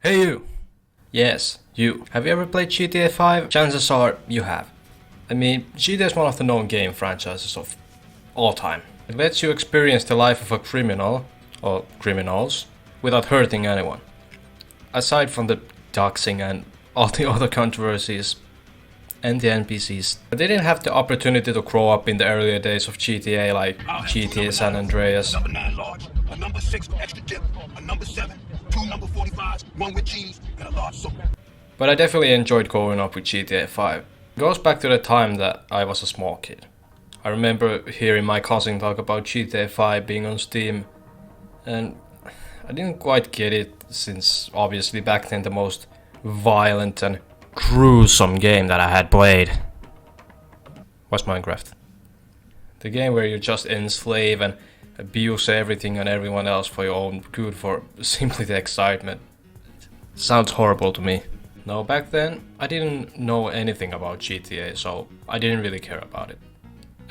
Hey you! Yes, you. Have you ever played GTA 5? Chances are you have. I mean, GTA is one of the known game franchises of all time. It lets you experience the life of a criminal, or criminals, without hurting anyone. Aside from the doxing and all the other controversies and the NPCs. But they didn't have the opportunity to grow up in the earlier days of GTA like GTA San Andreas. Number 9 large, a number 6 extra dip, a number 7, 2 number 45s, 1 with cheese, and a large soda. But I definitely enjoyed growing up with GTA 5. It goes back to the time that I was a small kid. I remember hearing my cousin talk about GTA 5 being on Steam, and I didn't quite get it since obviously back then the most violent and gruesome game that I had played was Minecraft. The game where you just enslave and abuse everything and everyone else for your own good for simply the excitement. Sounds horrible to me. No, back then I didn't know anything about GTA, so I didn't really care about it.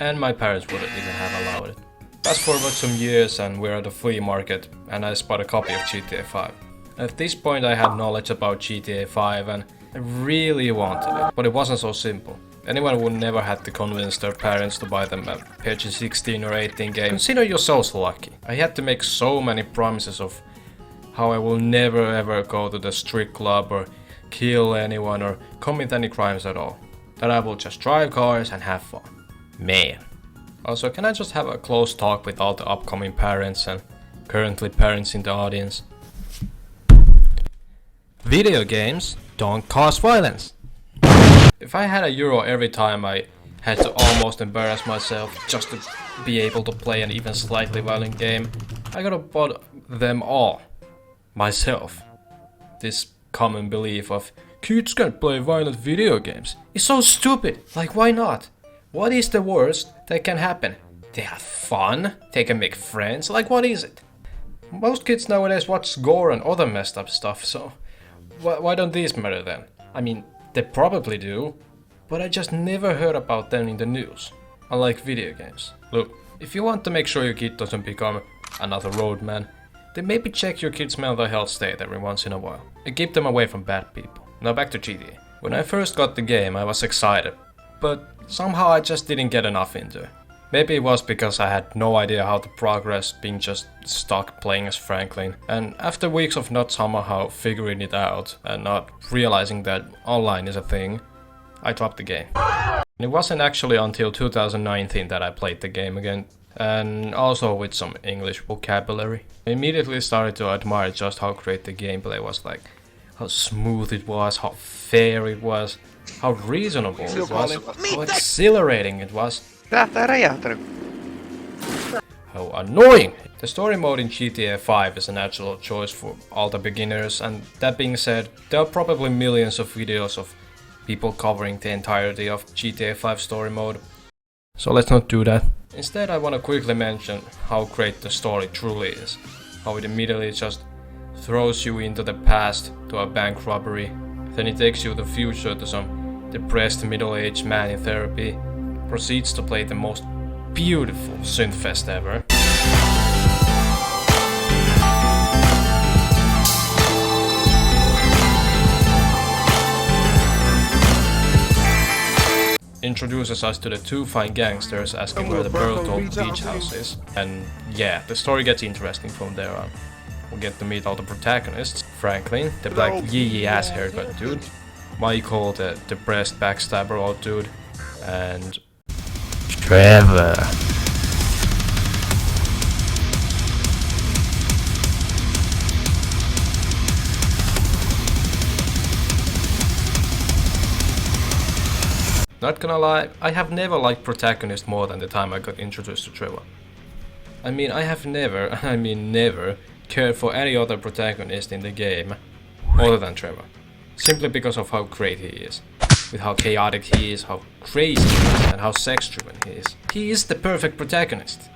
And my parents wouldn't even have allowed it. Fast forward some years and we're at a flea market and I spot a copy of GTA 5. At this point I had knowledge about GTA 5 and I really wanted it, but it wasn't so simple. Anyone would never have to convince their parents to buy them a PG-16 or 18 game. Consider yourselves lucky. I had to make so many promises of how I will never ever go to the strip club or kill anyone or commit any crimes at all. That I will just drive cars and have fun. Man. Also, can I just have a close talk with all the upcoming parents and currently parents in the audience? Video games don't cause violence. If I had €1 every time I had to almost embarrass myself just to be able to play an even slightly violent game, I could have bought them all myself. This common belief of kids can't play violent video games is so stupid. Like, why not? What is the worst that can happen? They have fun, they can make friends, like what is it? Most kids nowadays watch gore and other messed up stuff, so why don't these matter then? I mean, they probably do, but I just never heard about them in the news, unlike video games. Look, if you want to make sure your kid doesn't become another roadman, then maybe check your kid's mental health state every once in a while, and keep them away from bad people. Now back to GTA. When I first got the game I was excited, but somehow I just didn't get enough into it. Maybe it was because I had no idea how to progress, being just stuck playing as Franklin, and after weeks of not somehow figuring it out and not realizing that online is a thing, I dropped the game. And it wasn't actually until 2019 that I played the game again, and also with some English vocabulary. I immediately started to admire just how great the gameplay was, like how smooth it was, how fair it was, how reasonable it was, how exhilarating it was. Tää räjähtänyt. How annoying! The story mode in GTA 5 is a natural choice for all the beginners, and that being said, there are probably millions of videos of people covering the entirety of GTA 5 story mode. So let's not do that. Instead, I want to quickly mention how great the story truly is. How it immediately just throws you into the past to a bank robbery, then it takes you to the future to some depressed middle-aged man in therapy, proceeds to play the most beautiful synthfest ever. Introduces us to the two fine gangsters asking where the Berthold beach house is. And yeah, the story gets interesting from there on. We get to meet all the protagonists. Franklin, the black yee ass haircut dude. Michael, the depressed backstabber old dude. And Trevor. Not gonna lie, I have never liked protagonist more than the time I got introduced to Trevor. I mean, I have never, I mean never, cared for any other protagonist in the game other than Trevor. Simply because of how great he is. With how chaotic he is, how crazy he is, and how sex-driven he is. He is the perfect protagonist.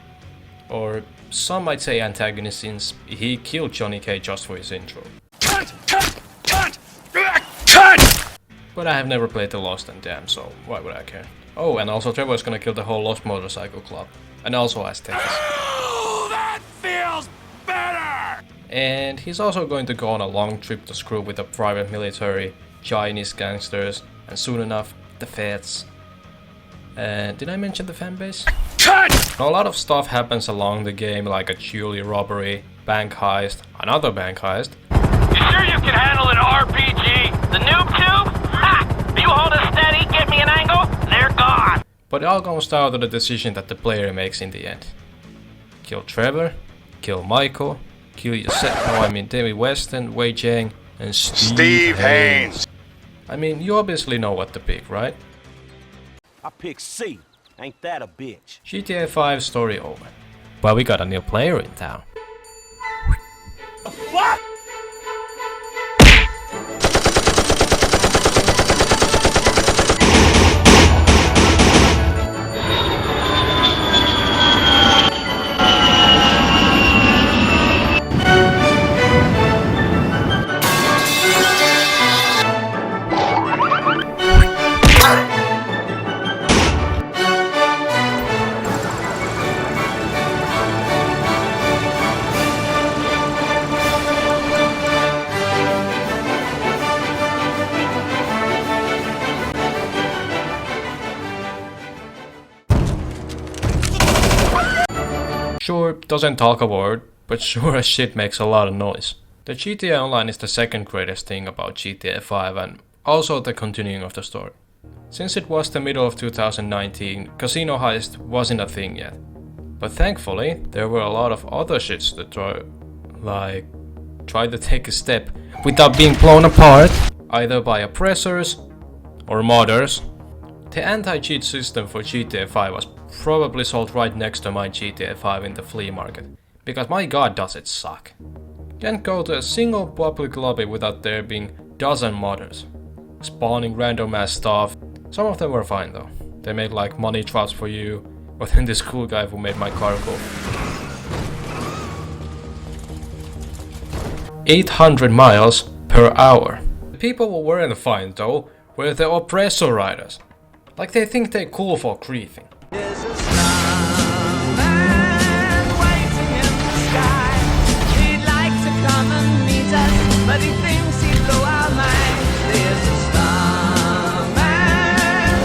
Or some might say antagonist since he killed Johnny Cage just for his intro. Cut! But I have never played the Lost and Damned, so why would I care? Oh, and also Trevor is gonna kill the whole Lost Motorcycle Club. And also Aztecs. Oh, that feels better! And he's also going to go on a long trip to screw with the private military, Chinese gangsters, and soon enough, the feds. Did I mention the fanbase? Cut! A lot of stuff happens along the game, like a jewelry robbery, bank heist, another bank heist. You sure you can handle an RPG? The noob tube? Ha! You hold it steady, get me an angle, they're gone! But it all comes down to the decision that the player makes in the end. Kill Trevor, kill Michael, kill David Weston, Wei Chang, and Steve Haynes. I mean, you obviously know what to pick, right? I pick C. Ain't that a bitch? GTA 5 story over. But we got a new player in town. What? Sure, doesn't talk a word, but sure as shit makes a lot of noise. The GTA Online is the second greatest thing about GTA 5 and also the continuing of the story. Since it was the middle of 2019, Casino Heist wasn't a thing yet. But thankfully, there were a lot of other shits that try to take a step without being blown apart, either by oppressors or modders. The anti-cheat system for GTA 5 was probably sold right next to my GTA 5 in the flea market, because my god does it suck. Can't go to a single public lobby without there being dozen modders, spawning random ass stuff. Some of them were fine though, they made like money traps for you, or then this cool guy who made my car go 800 miles per hour. The people who weren't fine though were the oppressor riders. Like they think they're cool for griefing. There's a starman waiting in the sky. He'd like to come and meet us, but he thinks he'd blow our minds. There's a starman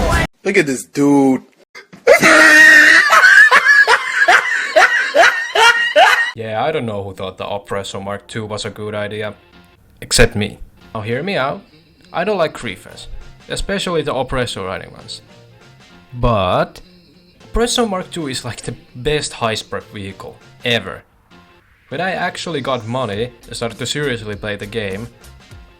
waiting. Look at this dude. Yeah, I don't know who thought the Oppressor Mark II was a good idea. Except me. Now hear me out. I don't like griefers, especially the Oppressor riding ones. But Oppressor Mark II is like the best heist prep vehicle ever. When I actually got money and started to seriously play the game,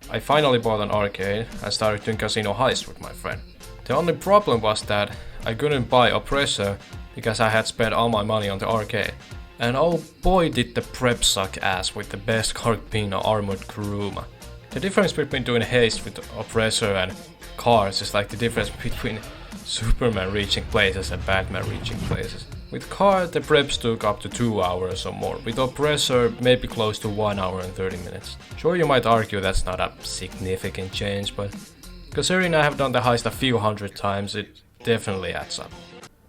I finally bought an arcade and started doing Casino Heist with my friend. The only problem was that I couldn't buy Oppressor because I had spent all my money on the arcade. And oh boy did the prep suck ass with the best Carpina armored Kuruma. The difference between doing haste with Oppressor and cars is like the difference between Superman reaching places and Batman reaching places. With car, the preps took up to 2 hours or more. With Oppressor, maybe close to 1 hour and 30 minutes. Sure, you might argue that's not a significant change, but considering I have done the heist a few hundred times, it definitely adds up.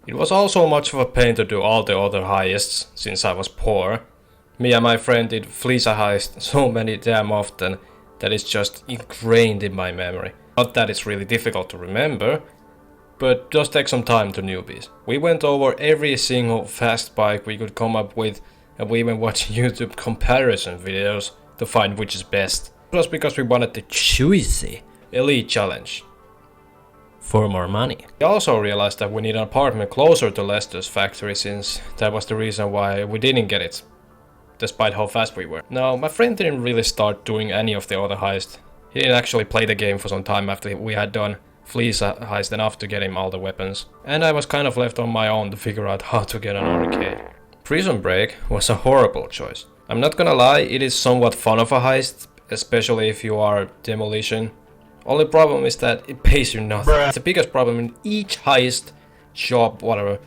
It was also much of a pain to do all the other heists, since I was poor. Me and my friend did Fleesa heist so many damn often that it's just ingrained in my memory. Not that it's really difficult to remember, but just take some time to newbies. We went over every single fast bike we could come up with, and we even watched YouTube comparison videos to find which is best. Just because we wanted the juicy Elite Challenge. For more money. We also realized that we need an apartment closer to Lester's factory, since that was the reason why we didn't get it, despite how fast we were. Now, my friend didn't really start doing any of the other heists. He didn't actually play the game for some time after we had done Fleesa heist enough to get him all the weapons. And I was kind of left on my own to figure out how to get an arcade. Prison Break was a horrible choice. I'm not gonna lie, it is somewhat fun of a heist, especially if you are Demolition. Only problem is that it pays you nothing. It's the biggest problem in each heist, job, whatever.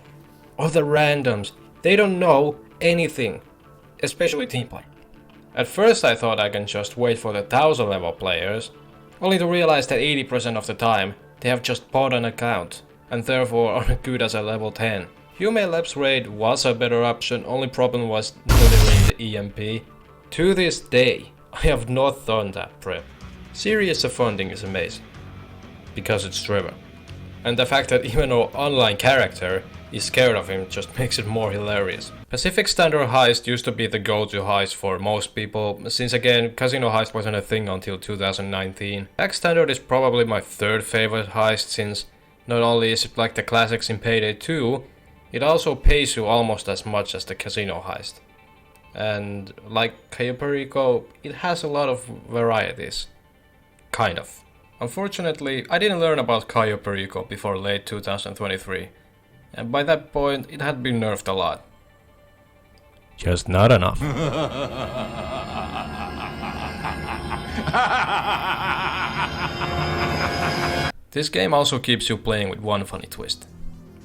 All the randoms, they don't know anything. Especially team play. At first I thought I can just wait for the 1000 level players, only to realize that 80% of the time they have just bought an account, and therefore aren't good as a level 10. Hume Labs raid was a better option, only problem was delivering the EMP To this day, I have not done that prep. Serious funding is amazing, because it's Trevor. And the fact that even our online character is scared of him just makes it more hilarious. Pacific Standard Heist used to be the go-to heist for most people, since again, Casino Heist wasn't a thing until 2019. Black Standard is probably my third favorite heist, since not only is it like the classics in Payday 2, it also pays you almost as much as the Casino Heist. And like Cayo Perico, it has a lot of varieties. Kind of. Unfortunately, I didn't learn about Cayo Perico before late 2023. And by that point, it had been nerfed a lot. Just not enough. This game also keeps you playing with one funny twist,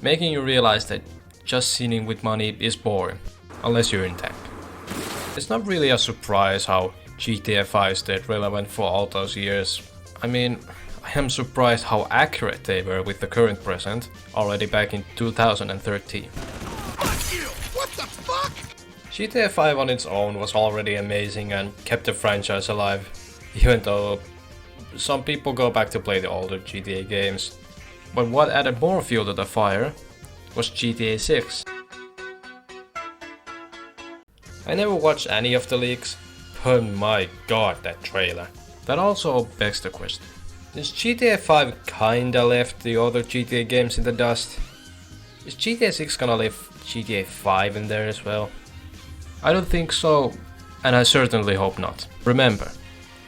making you realize that just sinning with money is boring, unless you're in tech. It's not really a surprise how GTA 5 stayed relevant for all those years. I mean, I am surprised how accurate they were with the current present, already back in 2013. Fuck you! What the fuck? GTA 5 on its own was already amazing and kept the franchise alive, even though some people go back to play the older GTA games. But what added more fuel to the fire was GTA 6. I never watched any of the leaks, but my god, that trailer. That also begs the question. Since GTA 5 kinda left the other GTA games in the dust, is GTA 6 gonna leave GTA 5 in there as well? I don't think so, and I certainly hope not. Remember,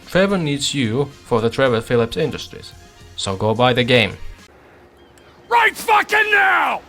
Trevor needs you for the Trevor Phillips Industries, so go buy the game. Right fucking now!